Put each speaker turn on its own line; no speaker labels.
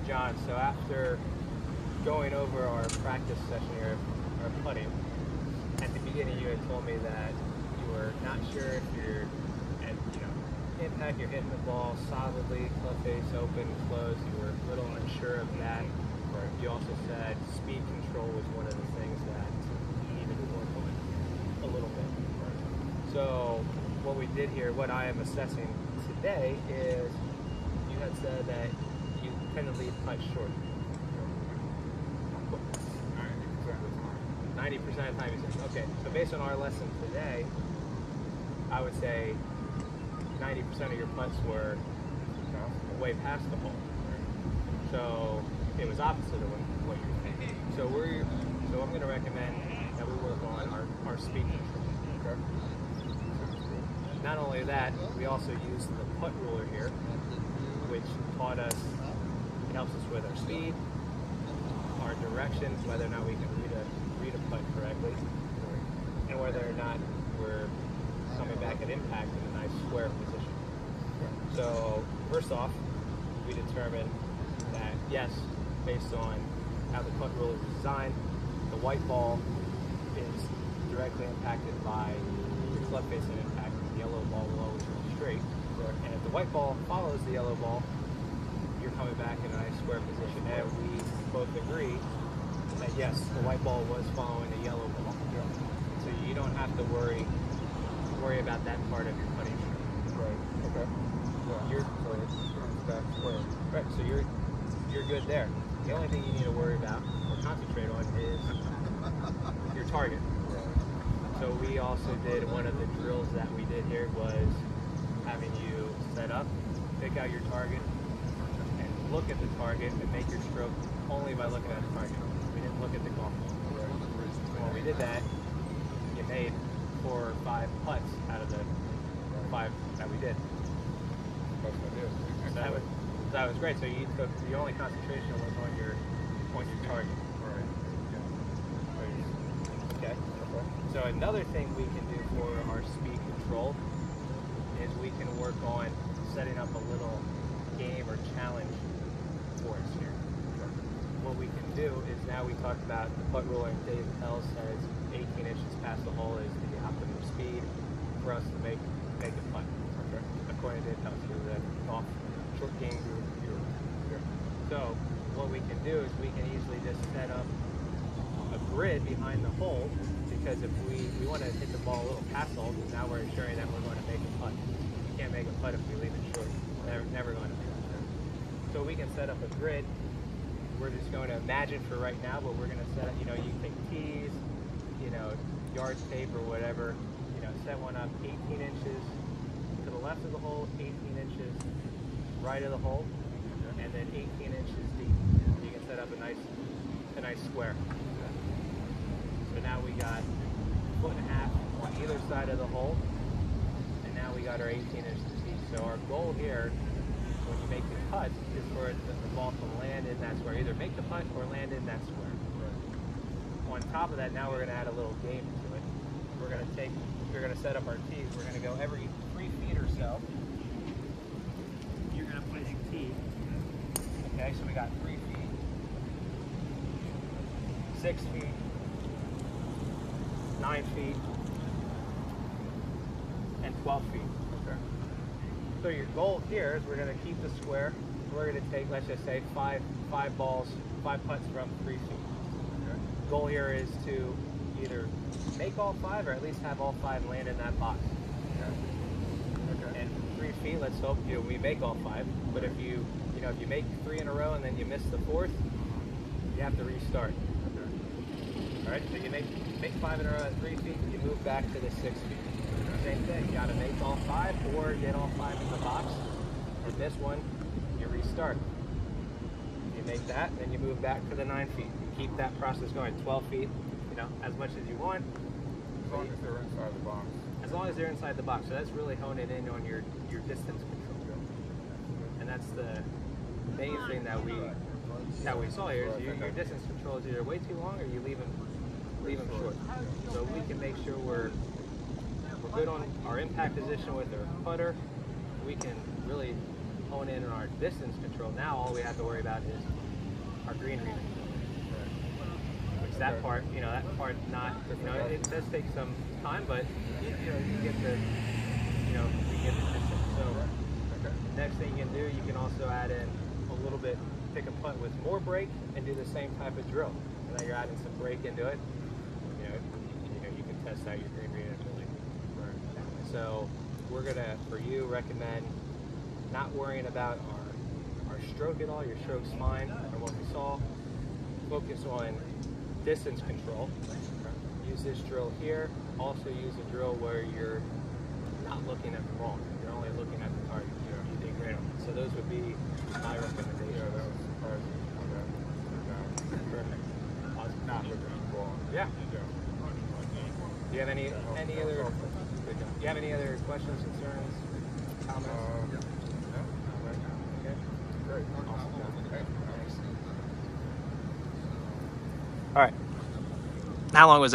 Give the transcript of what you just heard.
John, so after going over our practice session here, our putting, at the beginning you had told me that you were not sure if you're at, impact, you're hitting the ball solidly, club face open, closed, you were a little unsure of that.
Right.
You also said speed control was one of the things that you needed to work on a little bit.
Right.
So what we did here, what I am assessing today is you had said that you tend to leave putts short. 90% of the time you said, okay, so based on our lesson today, I would say 90% of your putts were way past the hole. So it was opposite of what you're thinking. So I'm going to recommend that we work on our speed control.
Okay.
Not only that, we also use the putt ruler here, which taught us, it helps us with our speed, our directions, whether or not we can read a putt correctly, and whether or not we're coming back at impact in a nice square position. So first off, we determined that yes, based on how the putt rule is designed, the white ball is directly impacted by the club face and impact. The yellow ball will always go straight. And if the white ball follows the yellow ball, you're coming back in a nice square position. And we both agree that yes, the white ball was following the yellow ball. So you don't have to worry about that part of your putting stroke.
Right. Okay. Yeah.
Right, so you're good there. The only thing you need to worry about or concentrate on is your target. So we also did, one of the drills that we did here was having you set up, pick out your target, and look at the target and make your stroke only by looking at the target. We didn't look at the golf ball. When we did that, you made 4 or 5 putts out of the 5 that we did. So that was great. So you took, the only concentration was on your target. Okay. So another thing we can do for our speed control is we can work on setting up a little game or challenge for us here. What we can do is, now we talked about the putt ruler, and Dave Pell says 18 inches past the hole is the optimum speed for us to make a putt. According to Dave Pell, so the golf short game group. So what we can do is we can easily just set up a grid behind the hole, because if we want to hit the ball a little past the hole, because now we're ensuring that we're going to make a putt. You can't make a putt if we leave it short. Never going to make a putt. So we can set up a grid. We're just going to imagine for right now, but we're going to set up, you take tees, yard tape or whatever, set one up 18 inches to the left of the hole, 18 inches right of the hole, and then 18 inches deep. You can set up a nice square. So now we got 1.5 foot on either side of the hole, and now we got our 18 inches deep. So our goal here, when you make the putt, is for the ball to land in that square. Either make the putt or land in that square. On top of that, now we're going to add a little game to it. We're going to set up our tees. We're going to go every 3 feet or so. You're going to place a tee. Okay, so we got 3 feet, 6 feet, 9 feet, and 12 feet.
Okay.
So your goal here is we're going to keep the square. We're going to take, let's just say, five putts from 3 feet.
Okay.
Goal here is to either make all 5 or at least have all 5 land in that box.
Okay.
And 3 feet, let's hope we make all 5. But if you make 3 in a row and then you miss the 4th, you have to restart.
Okay.
All right. So you make 5 in a row at 3 feet, you move back to the 6 feet. Same thing. You got to make all 5 or get all 5 in the box. And this one, you restart. You make that, then you move back to the 9 feet. You keep that process going. 12 feet, as much as you want.
As long as they're inside the box.
As long as they're inside the box. So that's really honing in on your distance control. And that's the main thing that we saw here. Is your distance control is either way too long or you leave them short. So we can make sure we're good on our impact position with our putter. We can really hone in on our distance control. Now all we have to worry about is our green reading. Which that part, that part not, it does take some time, but you get the, you get the distance. So next thing you can do, you can also add in a little bit, pick a putt with more break and do the same type of drill. And then you're adding some break into it. You can test out your green reading ability. So we're gonna, for you, recommend not worrying about our stroke at all. Your stroke's fine from what we saw. Focus on distance control. Use this drill here. Also use a drill where you're not looking at the ball. You're only looking at the target. You dig right on. So those would be my recommendations.
Yeah, that was surprising. Okay.
Perfect. Awesome.
Not looking at the ball.
Yeah.
Yeah.
Do you have any other? Good job. Do you have any other questions, concerns, comments?
No.
Okay.
Great. Awesome. Thanks.
All right. How long was that?